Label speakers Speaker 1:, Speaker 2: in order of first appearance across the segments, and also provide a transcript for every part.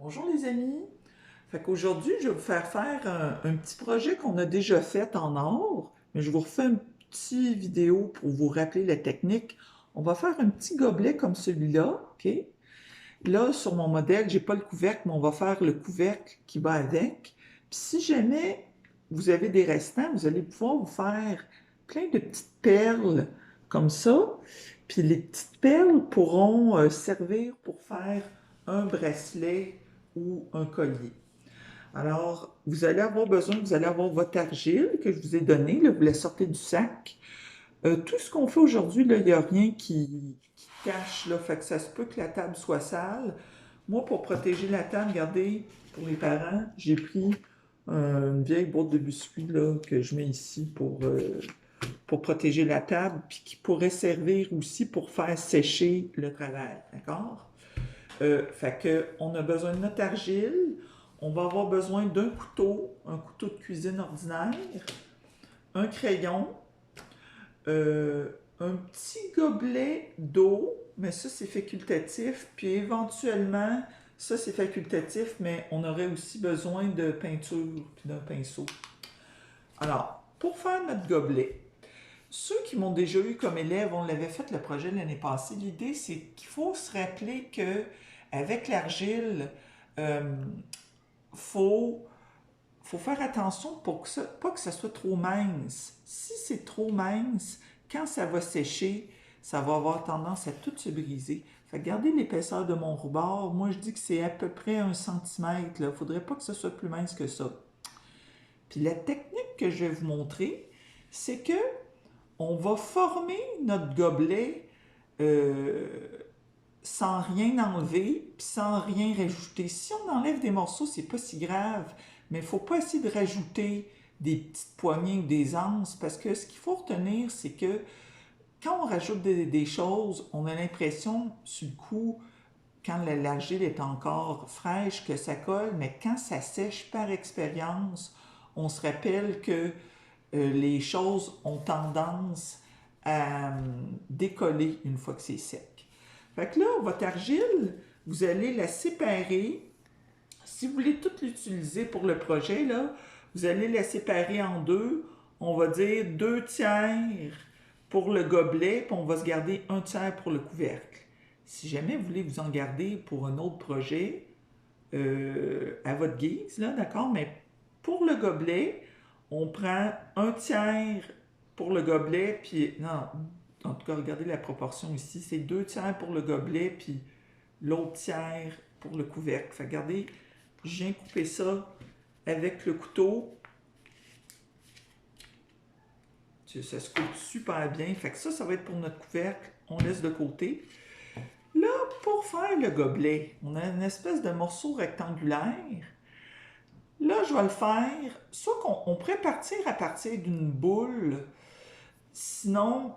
Speaker 1: Bonjour les amis! Fait qu'aujourd'hui, je vais vous faire un petit projet qu'on a déjà fait en or, mais je vous refais une petite vidéo pour vous rappeler la technique. On va faire un petit gobelet comme celui-là, OK? Là, sur mon modèle, j'ai pas le couvercle, mais on va faire le couvercle qui va avec. Puis si jamais vous avez des restants, vous allez pouvoir vous faire plein de petites perles comme ça. Puis les petites perles pourront servir pour faire un bracelet ou un collier. Alors, vous allez avoir votre argile que je vous ai donnée, là, vous la sortez du sac. Tout ce qu'on fait aujourd'hui, là, il n'y a rien qui cache, là, fait que ça se peut que la table soit sale. Moi, pour protéger la table, regardez, pour les parents, j'ai pris une vieille boîte de biscuits là, que je mets ici pour protéger la table, puis qui pourrait servir aussi pour faire sécher le travail, d'accord? Fait que on a besoin de notre argile, on va avoir besoin d'un couteau, un couteau de cuisine ordinaire, un crayon, un petit gobelet d'eau, mais ça c'est facultatif, puis éventuellement, ça c'est facultatif, mais on aurait aussi besoin de peinture puis d'un pinceau. Alors, pour faire notre gobelet, ceux qui m'ont déjà eu comme élève, on l'avait fait le projet l'année passée, l'idée c'est qu'il faut se rappeler que avec l'argile, euh, faut faut faire attention pour que ça, pas que ça soit trop mince. Si c'est trop mince, quand ça va sécher, ça va avoir tendance à tout se briser. Fait que regardez l'épaisseur de mon rebord. Moi, je dis que c'est à peu près 1 centimètre. Il ne faudrait pas que ce soit plus mince que ça. Puis la technique que je vais vous montrer, c'est que on va former notre gobelet euh, sans rien enlever, puis sans rien rajouter. Si on enlève des morceaux, c'est pas si grave, mais il faut pas essayer de rajouter des petites poignées ou des anses, parce que ce qu'il faut retenir, c'est que quand on rajoute des choses, on a l'impression, sur le coup, quand l'argile est encore fraîche, que ça colle, mais quand ça sèche par expérience, on se rappelle que les choses ont tendance à décoller une fois que c'est sec. Fait que là, votre argile, vous allez la séparer. Si vous voulez tout l'utiliser pour le projet, là, vous allez la séparer en deux. On va dire 2 tiers pour le gobelet, puis on va se garder 1 tiers pour le couvercle. Si jamais vous voulez vous en garder pour un autre projet, à votre guise, là, d'accord? Mais pour le gobelet, on prend 1 tiers pour le gobelet, puis non, en tout cas, regardez la proportion ici, c'est 2 tiers pour le gobelet, puis l'autre tiers pour le couvercle. Fait regardez, je viens couper ça avec le couteau. Ça se coupe super bien. Fait que ça va être pour notre couvercle. On laisse de côté. Là, pour faire le gobelet, on a une espèce de morceau rectangulaire. Là, je vais le faire. Soit qu'on pourrait partir à partir d'une boule. Sinon,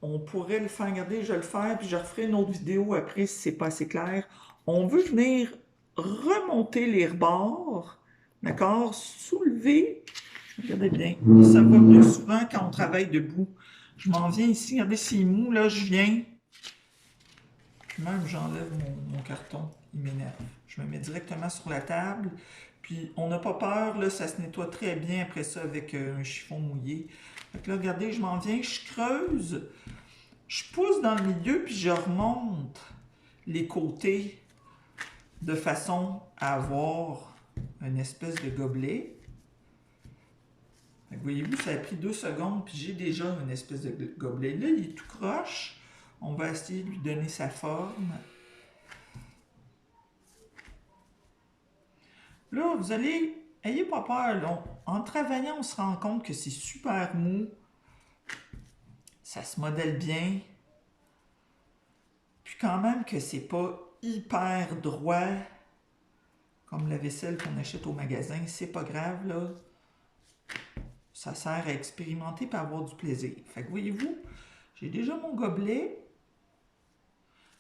Speaker 1: on pourrait le faire. Regardez, je vais le faire, puis je referai une autre vidéo après si c'est pas assez clair. On veut venir remonter les rebords, d'accord? Soulever. Regardez bien. Ça va mieux souvent quand on travaille debout. Je m'en viens ici. Regardez, c'est mou. Là, je viens. Puis même, j'enlève mon carton. Il m'énerve. Je me mets directement sur la table. Puis, on n'a pas peur. Là, ça se nettoie très bien après ça avec un chiffon mouillé. Fait que là, regardez, je m'en viens. Je creuse. Je pousse dans le milieu, puis je remonte les côtés de façon à avoir une espèce de gobelet. Voyez-vous, ça a pris 2 secondes, puis j'ai déjà une espèce de gobelet. Là, il est tout croche. On va essayer de lui donner sa forme. Là, vous allez... Ayez pas peur. Là. En travaillant, on se rend compte que c'est super mou. Ça se modèle bien. Puis quand même que c'est pas hyper droit, comme la vaisselle qu'on achète au magasin. C'est pas grave, là. Ça sert à expérimenter et à avoir du plaisir. Fait que voyez-vous, j'ai déjà mon gobelet.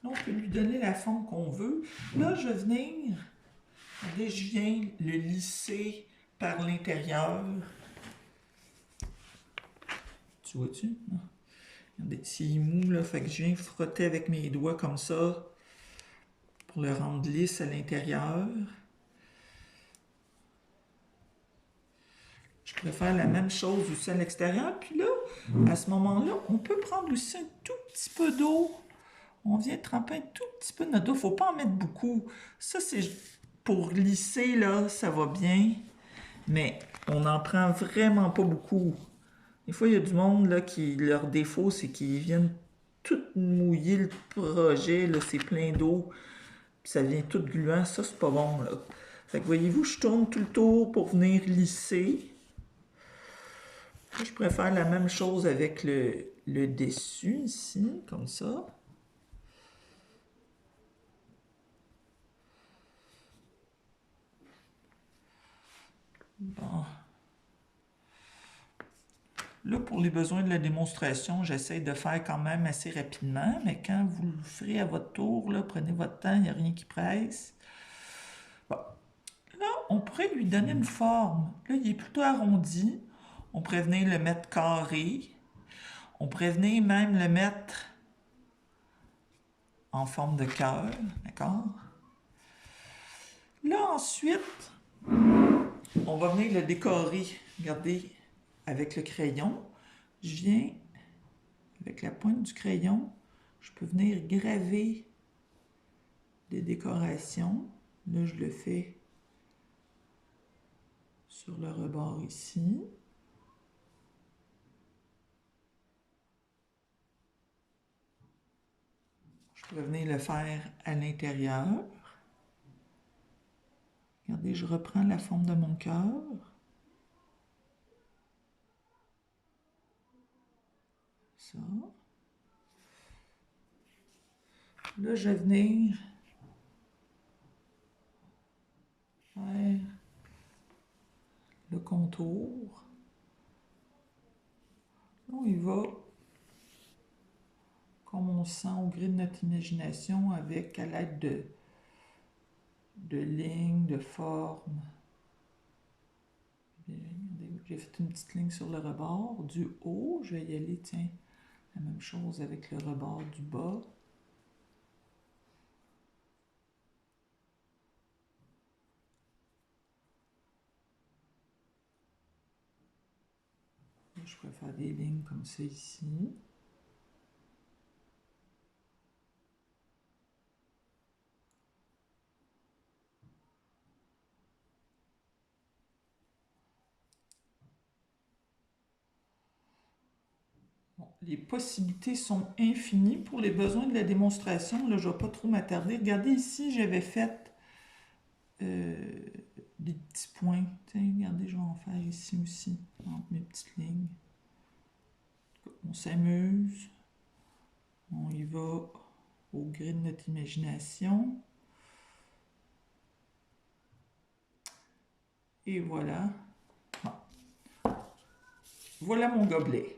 Speaker 1: Là, on peut lui donner la forme qu'on veut. Là, je vais venir, regardez, je viens le lisser par l'intérieur. Tu vois-tu? Regardez, c'est mou, là, fait que je viens frotter avec mes doigts comme ça pour le rendre lisse à l'intérieur. Je pourrais faire la même chose aussi à l'extérieur. Puis là, à ce moment-là, on peut prendre aussi un tout petit peu d'eau. On vient tremper un tout petit peu de notre eau. Il ne faut pas en mettre beaucoup. Ça, c'est pour lisser, là, ça va bien. Mais on n'en prend vraiment pas beaucoup. Des fois, il y a du monde là, qui, leur défaut, c'est qu'ils viennent tout mouiller le projet. Là, c'est plein d'eau. Puis ça vient tout gluant. Ça, c'est pas bon, là. Fait que voyez-vous, je tourne tout le tour pour venir lisser. Je pourrais faire la même chose avec le dessus ici, comme ça. Bon. Là, pour les besoins de la démonstration, j'essaie de faire quand même assez rapidement, mais quand vous le ferez à votre tour, là, prenez votre temps, il n'y a rien qui presse. Bon. Là, on pourrait lui donner une forme. Là, il est plutôt arrondi. On pourrait venir le mettre carré. On pourrait venir même le mettre en forme de cœur, d'accord? Là, ensuite, on va venir le décorer. Regardez, avec le crayon, je viens, avec la pointe du crayon, je peux venir graver des décorations. Là, je le fais sur le rebord ici. Je peux venir le faire à l'intérieur. Regardez, je reprends la forme de mon cœur. Ça. Là, je vais venir faire le contour. Là, on y va comme on sent au gré de notre imagination avec à l'aide de lignes, de formes. J'ai fait une petite ligne sur le rebord du haut. Je vais y aller, tiens, la même chose avec le rebord du bas. Là, je pourrais faire des lignes comme ça ici. Bon, les possibilités sont infinies pour les besoins de la démonstration. Là, je ne vais pas trop m'attarder. Regardez ici, j'avais fait des petits points. Tiens, regardez, je vais en faire ici aussi, entre mes petites lignes. On s'amuse. On y va au gré de notre imagination. Et voilà. Bon. Voilà mon gobelet.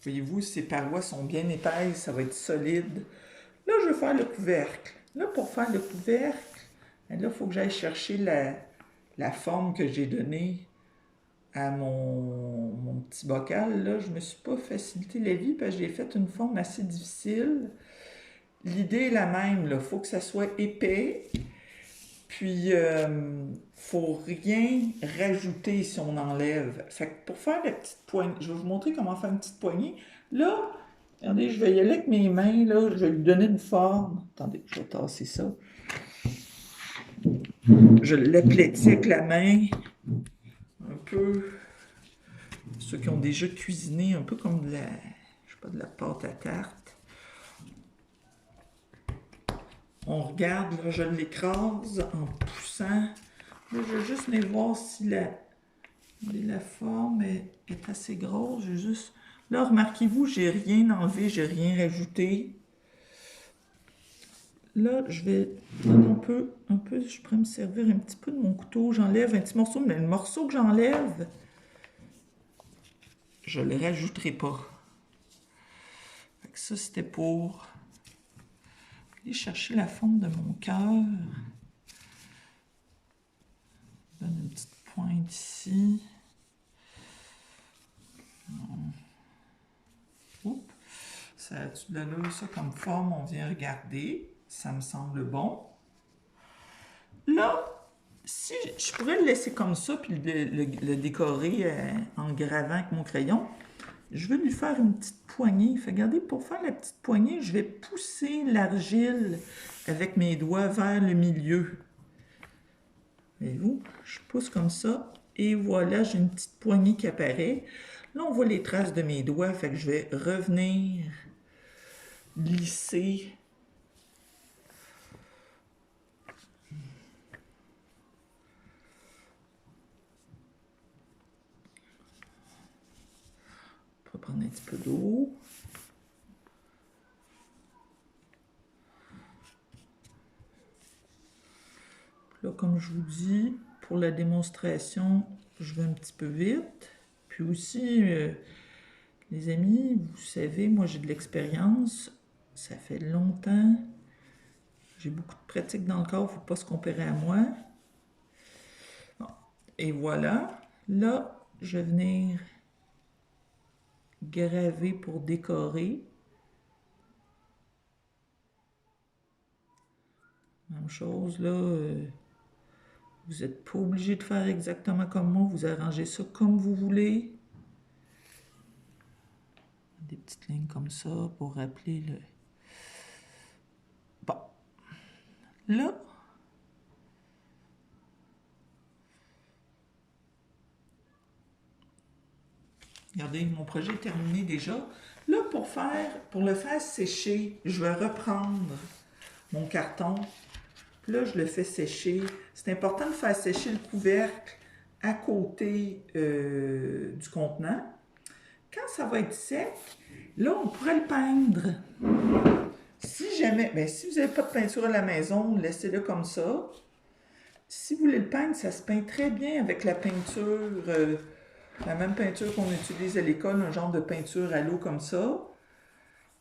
Speaker 1: Voyez-vous, ces parois sont bien épaisses, ça va être solide. Là, je vais faire le couvercle. Là, pour faire le couvercle, là, il faut que j'aille chercher la forme que j'ai donnée à mon petit bocal. Là, je ne me suis pas facilité la vie parce que j'ai fait une forme assez difficile. L'idée est la même, il faut que ça soit épais. Puis, faut rien rajouter si on enlève. Fait que pour faire la petite poignée, je vais vous montrer comment faire une petite poignée. Là, regardez, je vais y aller avec mes mains, là, je vais lui donner une forme. Attendez, je vais tasser ça. Je l'aplatis avec la main, un peu, ceux qui ont déjà cuisiné, un peu comme de la, je sais pas, de la pâte à tarte. On regarde, là, je l'écrase en poussant. Là, je vais juste venir voir si la forme est assez grosse. Je juste... Là, remarquez-vous, j'ai rien enlevé, j'ai rien rajouté. Là, je vais un peu, je pourrais me servir un petit peu de mon couteau. J'enlève un petit morceau, mais le morceau que j'enlève, je ne le rajouterai pas. Fait que ça, c'était pour aller chercher la forme de mon cœur. Je donne une petite pointe ici. Oups. Ça a-tu de l'allure, ça, comme forme? On vient regarder. Ça me semble bon. Là, si je pourrais le laisser comme ça, puis le décorer en gravant avec mon crayon, je vais lui faire une petite poignée. Fait, regardez, pour faire la petite poignée, je vais pousser l'argile avec mes doigts vers le milieu. Voyez-vous, je pousse comme ça, et voilà, j'ai une petite poignée qui apparaît. Là, on voit les traces de mes doigts, fait que je vais revenir lisser. On va prendre un petit peu d'eau. Là, comme je vous dis, pour la démonstration, je vais un petit peu vite. Puis aussi, les amis, vous savez, moi j'ai de l'expérience. Ça fait longtemps. J'ai beaucoup de pratique dans le corps, il ne faut pas se comparer à moi. Bon. Et voilà. Là, je vais venir graver pour décorer. Même chose, là. Vous n'êtes pas obligé de faire exactement comme moi. Vous arrangez ça comme vous voulez. Des petites lignes comme ça pour rappeler le... Bon. Là, regardez, mon projet est terminé déjà. Là, pour le faire sécher, je vais reprendre mon carton. Là, je le fais sécher. C'est important de faire sécher le couvercle à côté du contenant. Quand ça va être sec, là, on pourrait le peindre. Si jamais, ben, si vous n'avez pas de peinture à la maison, laissez-le comme ça. Si vous voulez le peindre, ça se peint très bien avec la peinture, la même peinture qu'on utilise à l'école, un genre de peinture à l'eau comme ça.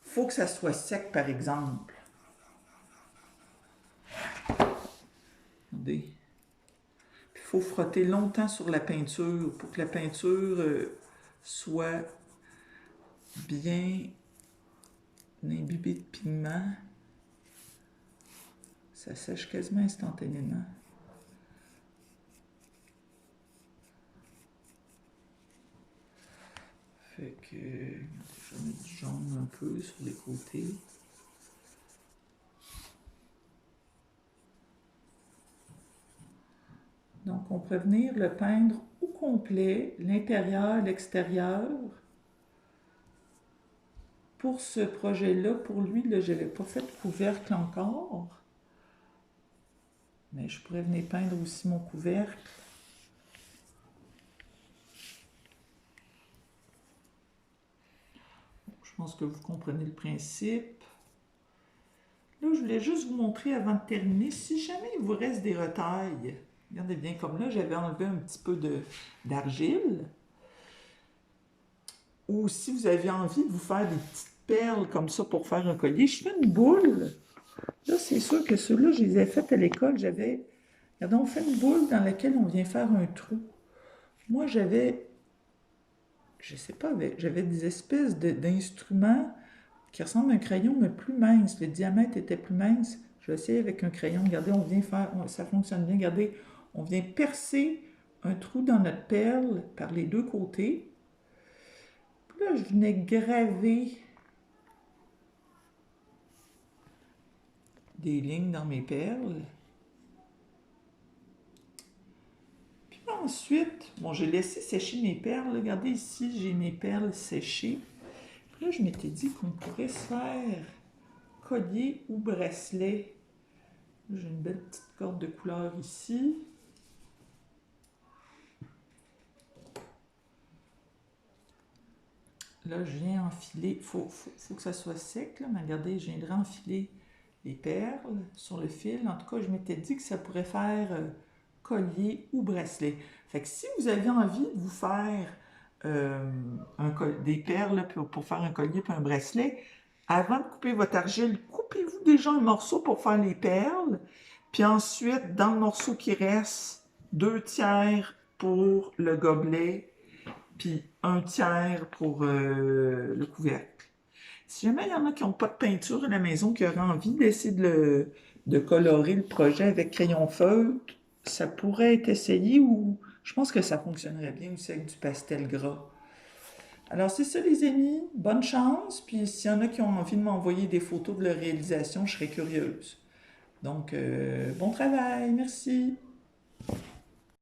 Speaker 1: Il faut que ça soit sec, par exemple. Regardez. Il faut frotter longtemps sur la peinture pour que la peinture soit bien imbibée de pigments. Ça sèche quasiment instantanément. Fait que je vais mettre du jaune un peu sur les côtés. Donc, on peut venir le peindre au complet, l'intérieur, l'extérieur. Pour ce projet-là, pour lui, là, je n'avais pas fait de couvercle encore. Mais je pourrais venir peindre aussi mon couvercle. Je pense que vous comprenez le principe. Là, je voulais juste vous montrer avant de terminer, si jamais il vous reste des retailles, regardez bien comme là, j'avais enlevé un petit peu d'argile. Ou si vous avez envie de vous faire des petites perles comme ça pour faire un collier, je fais une boule. Là, c'est sûr que ceux-là, je les ai faits à l'école. Regardez, on fait une boule dans laquelle on vient faire un trou. Moi, j'avais, je sais pas, j'avais des espèces d'instruments qui ressemblent à un crayon, mais plus mince. Le diamètre était plus mince. Je vais essayer avec un crayon. Regardez, on vient faire, ça fonctionne bien. Regardez, on vient percer un trou dans notre perle par les deux côtés. Puis là, je venais graver des lignes dans mes perles. Puis ensuite, bon, j'ai laissé sécher mes perles. Regardez ici, j'ai mes perles séchées. Puis là, je m'étais dit qu'on pourrait se faire collier ou bracelet. J'ai une belle petite corde de couleur ici. Là, je viens enfiler. Faut que ça soit sec, là, mais regardez, je viendrai enfiler les perles sur le fil. En tout cas, je m'étais dit que ça pourrait faire collier ou bracelet. Fait que si vous avez envie de vous faire des perles là, pour faire un collier et un bracelet, avant de couper votre argile, coupez-vous déjà un morceau pour faire les perles. Puis ensuite, dans le morceau qui reste, 2/3 pour le gobelet, puis 1/3 pour le couvercle. Si jamais il y en a qui n'ont pas de peinture à la maison, qui auraient envie d'essayer de le de colorer le projet avec crayon feutre, ça pourrait être essayé ou je pense que ça fonctionnerait bien aussi avec du pastel gras. Alors c'est ça les amis, bonne chance, puis s'il y en a qui ont envie de m'envoyer des photos de leur réalisation, je serais curieuse. Donc bon travail, merci.